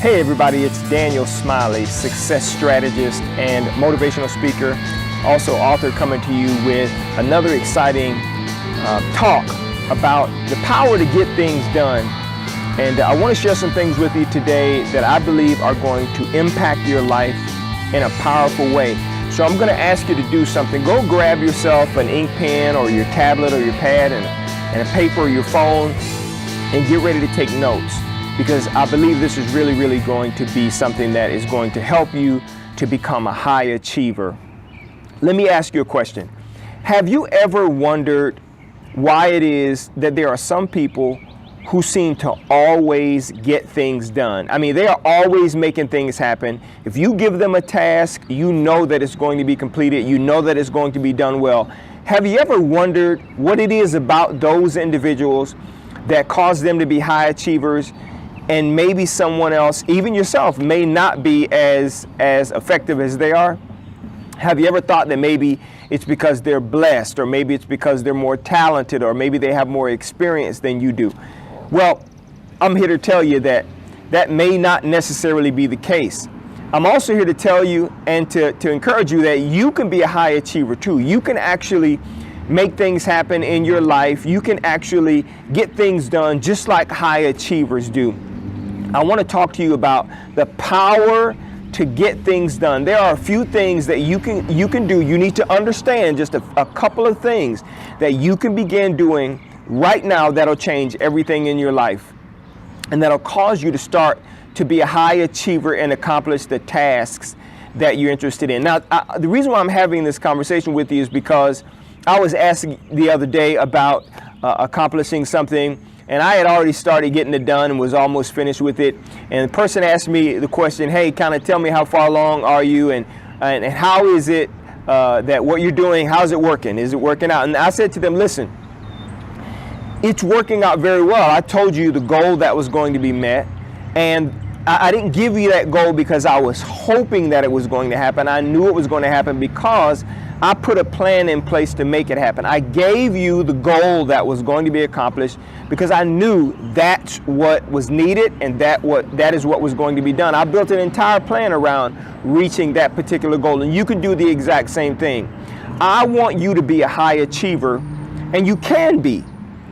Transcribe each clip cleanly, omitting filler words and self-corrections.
Hey everybody, it's Daniel Smiley, success strategist and motivational speaker, also author, coming to you with another exciting talk about the power to get things done. And I want to share some things with you today that I believe are going to impact your life in a powerful way. So I'm going to ask you to do something. Go grab yourself an ink pen or your tablet or your pad and a paper or your phone and get ready to take notes, because I believe this is really going to be something that is going to help you to become a high achiever. Let me ask you a question. Have you ever wondered why it is that there are some people who seem to always get things done? I mean, they are always making things happen. If you give them a task, you know that it's going to be completed. You know that it's going to be done well. Have you ever wondered what it is about those individuals that cause them to be high achievers, and maybe someone else, even yourself, may not be as effective as they are? Have you ever thought that maybe it's because they're blessed, or maybe it's because they're more talented, or maybe they have more experience than you do? Well, I'm here to tell you that that may not necessarily be the case. I'm also here to tell you and to encourage you that you can be a high achiever too. You can actually make things happen in your life. You can actually get things done just like high achievers do. I want to talk to you about the power to get things done. There are a few things that you can do. You need to understand just a couple of things that you can begin doing right now that'll change everything in your life, and that'll cause you to start to be a high achiever and accomplish the tasks that you're interested in. Now, the reason why I'm having this conversation with you is because I was asked the other day about accomplishing something, and I had already started getting it done and was almost finished with it. And the person asked me the question, hey, kind of tell me how far along are you, and how is it that what you're doing, how's it working? Is it working out? And I said to them, listen, it's working out very well. I told you the goal that was going to be met, and I didn't give you that goal because I was hoping that it was going to happen. I knew it was going to happen because I put a plan in place to make it happen. I gave you the goal that was going to be accomplished because I knew that's what was needed, and that is what was going to be done. I built an entire plan around reaching that particular goal, and you can do the exact same thing. I want you to be a high achiever, and you can be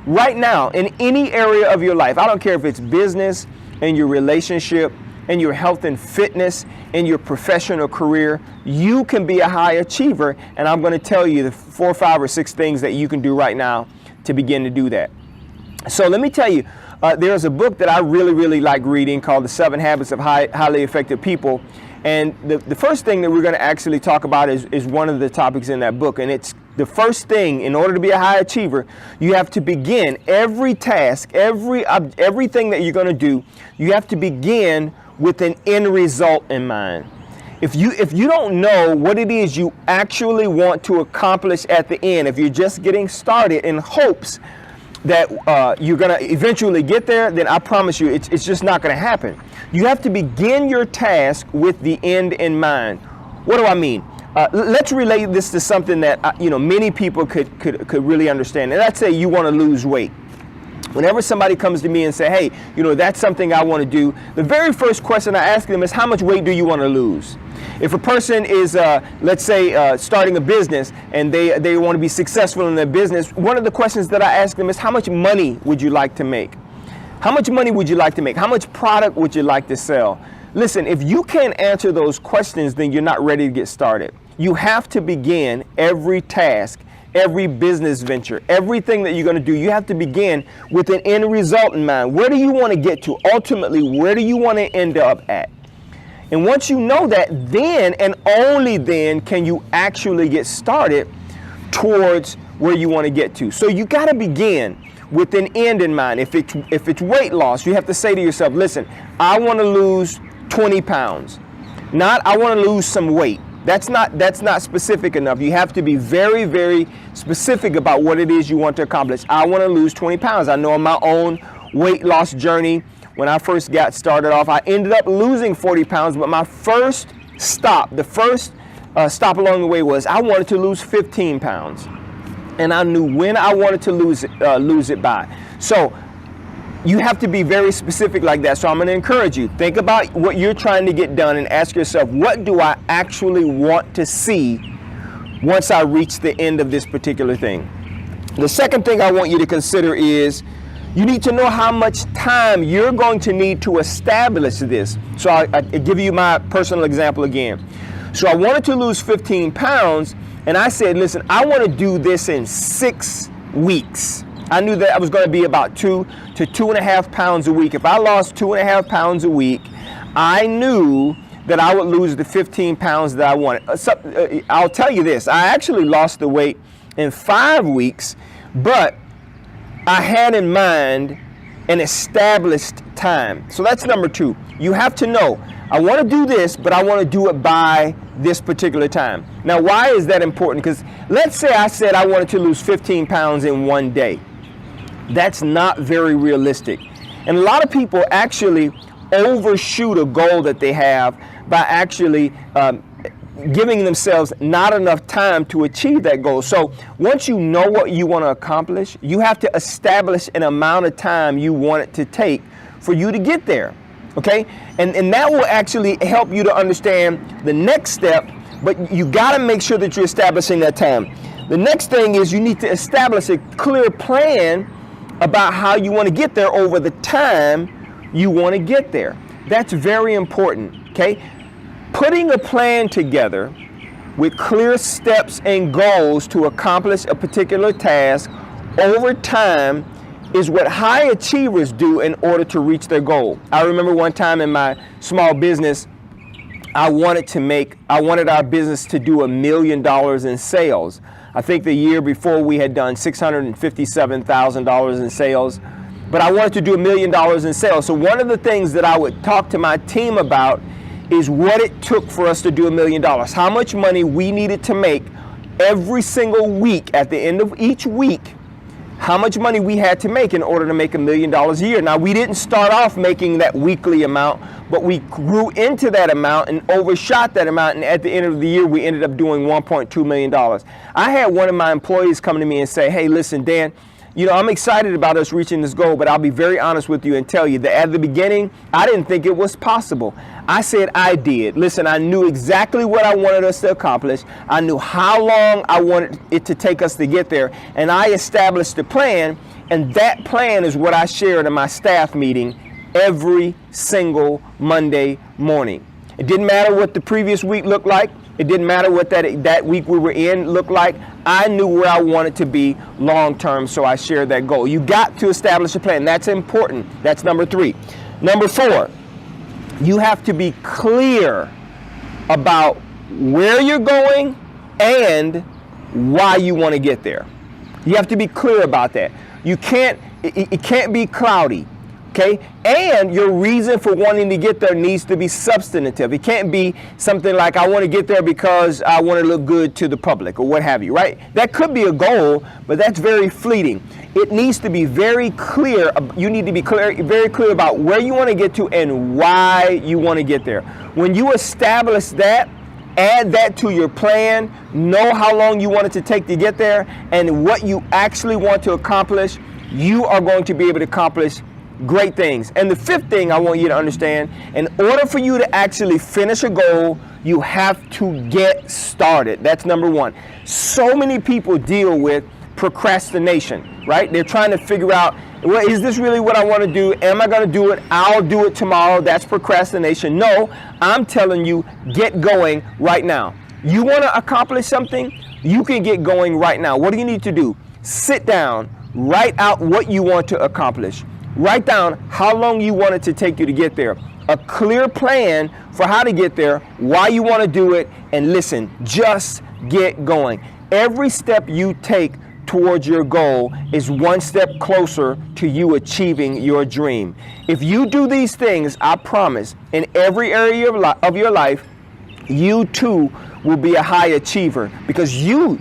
right now in any area of your life. I don't care if it's business, in your relationship, in your health and fitness, in your professional career. You can be a high achiever, and I'm going to tell you the 4, 5, or 6 things that you can do right now to begin to do that. So let me tell you, there's a book that I really like reading called The 7 Habits of Highly Effective People. And the first thing that we're going to actually talk about is one of the topics in that book. And it's the first thing, in order to be a high achiever, you have to begin every task, everything that you're going to do, you have to begin with an end result in mind. If you don't know what it is you actually want to accomplish at the end, if you're just getting started in hopes that you're going to eventually get there, then I promise you it's just not going to happen. You have to begin your task with the end in mind. What do I mean? Let's relate this to something that many people could really understand. And let's say you want to lose weight. Whenever somebody comes to me and say, hey, that's something I want to do, the very first question I ask them is, how much weight do you want to lose? If a person is, let's say, starting a business and they want to be successful in their business, one of the questions that I ask them is, how much money would you like to make? How much money would you like to make? How much product would you like to sell? Listen, if you can't answer those questions, then you're not ready to get started. You have to begin every task, every business venture, everything that you're going to do, you have to begin with an end result in mind. Where do you want to get to? Ultimately, where do you want to end up at? And once you know that, then and only then can you actually get started towards where you want to get to. So you got to begin with an end in mind. If it's weight loss, you have to say to yourself, listen, I want to lose 20 pounds. Not I want to lose some weight. That's not specific enough. You have to be very specific about what it is you want to accomplish. I want to lose 20 pounds. I know on my own weight loss journey, when I first got started off, I ended up losing 40 pounds, but my first stop, the first stop along the way was I wanted to lose 15 pounds. And I knew when I wanted to lose it by. So You have to be very specific like that. So I'm going to encourage you, think about what you're trying to get done and ask yourself, what do I actually want to see once I reach the end of this particular thing? The second thing I want you to consider is you need to know how much time you're going to need to establish this. So I give you my personal example again. So I wanted to lose 15 pounds, and I said, listen, I want to do this in 6 weeks. I knew that I was going to be about 2 to 2.5 pounds a week. If I lost 2.5 pounds a week, I knew that I would lose the 15 pounds that I wanted. I'll tell you this, I actually lost the weight in 5 weeks, but I had in mind an established time. So that's number 2. You have to know, I want to do this, but I want to do it by this particular time. Now, why is that important? Because let's say I said I wanted to lose 15 pounds in one day. That's not very realistic. And a lot of people actually overshoot a goal that they have by actually giving themselves not enough time to achieve that goal. So once you know what you want to accomplish, you have to establish an amount of time you want it to take for you to get there. Okay? And that will actually help you to understand the next step, but you got to make sure that you're establishing that time. The next thing is you need to establish a clear plan about how you want to get there over the time you want to get there. That's very important, okay? Putting a plan together with clear steps and goals to accomplish a particular task over time is what high achievers do in order to reach their goal. I remember one time in my small business, I wanted our business to do $1 million in sales. I think the year before we had done $657,000 in sales, but I wanted to do $1 million in sales. So one of the things that I would talk to my team about is what it took for us to do $1 million. How much money we needed to make every single week at the end of each week. How much money we had to make in order to make $1 million a year. Now, we didn't start off making that weekly amount, but we grew into that amount and overshot that amount. And at the end of the year, we ended up doing $1.2 million. I had one of my employees come to me and say, hey, listen, Dan, you know, I'm excited about us reaching this goal, but I'll be very honest with you and tell you that at the beginning, I didn't think it was possible. I said I did. Listen, I knew exactly what I wanted us to accomplish. I knew how long I wanted it to take us to get there. And I established a plan, and that plan is what I shared in my staff meeting every single Monday morning. It didn't matter what the previous week looked like. It didn't matter what that week we were in looked like. I knew where I wanted to be long term, so I shared that goal. You got to establish a plan. That's important. That's number 3. Number 4, you have to be clear about where you're going and why you want to get there. You have to be clear about that. It can't be cloudy. Okay? And your reason for wanting to get there needs to be substantive. It can't be something like, I want to get there because I want to look good to the public or what have you, right? That could be a goal, but that's very fleeting. It needs to be very clear. You need to be very clear about where you want to get to and why you want to get there. When you establish that, add that to your plan, know how long you want it to take to get there, and what you actually want to accomplish, you are going to be able to accomplish great things. And the 5th thing I want you to understand, in order for you to actually finish a goal, you have to get started. That's number 1. So many people deal with procrastination, right? They're trying to figure out, well, is this really what I want to do? Am I going to do it? I'll do it tomorrow. That's procrastination. No, I'm telling you, get going right now. You want to accomplish something? You can get going right now. What do you need to do? Sit down, write out what you want to accomplish. Write down how long you want it to take you to get there. A clear plan for how to get there, why you want to do it, and listen, just get going. Every step you take towards your goal is one step closer to you achieving your dream. If you do these things, I promise, in every area of your life, you too will be a high achiever, because you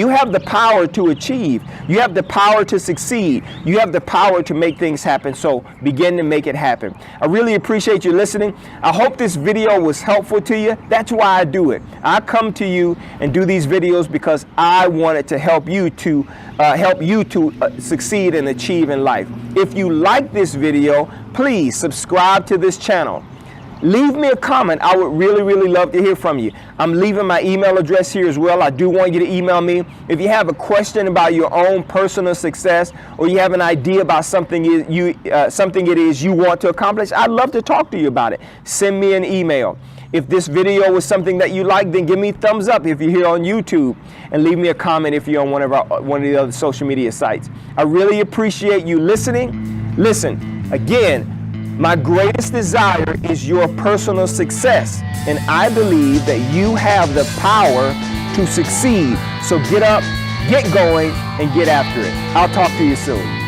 have the power to achieve. You have the power to succeed. You have the power to make things happen. So begin to make it happen. I really appreciate you listening. I hope this video was helpful to you. That's why I do it. I come to you and do these videos because I wanted to help you to succeed and achieve in life. If you like this video, please subscribe to this channel. Leave me a comment. I would really, really love to hear from you. I'm leaving my email address here as well. I do want you to email me. If you have a question about your own personal success, or you have an idea about something it is you want to accomplish, I'd love to talk to you about it. Send me an email. If this video was something that you like, then give me a thumbs up if you're here on YouTube, and leave me a comment if you're on one of the other social media sites. I really appreciate you listening. Listen, again, my greatest desire is your personal success, and I believe that you have the power to succeed. So get up, get going, and get after it. I'll talk to you soon.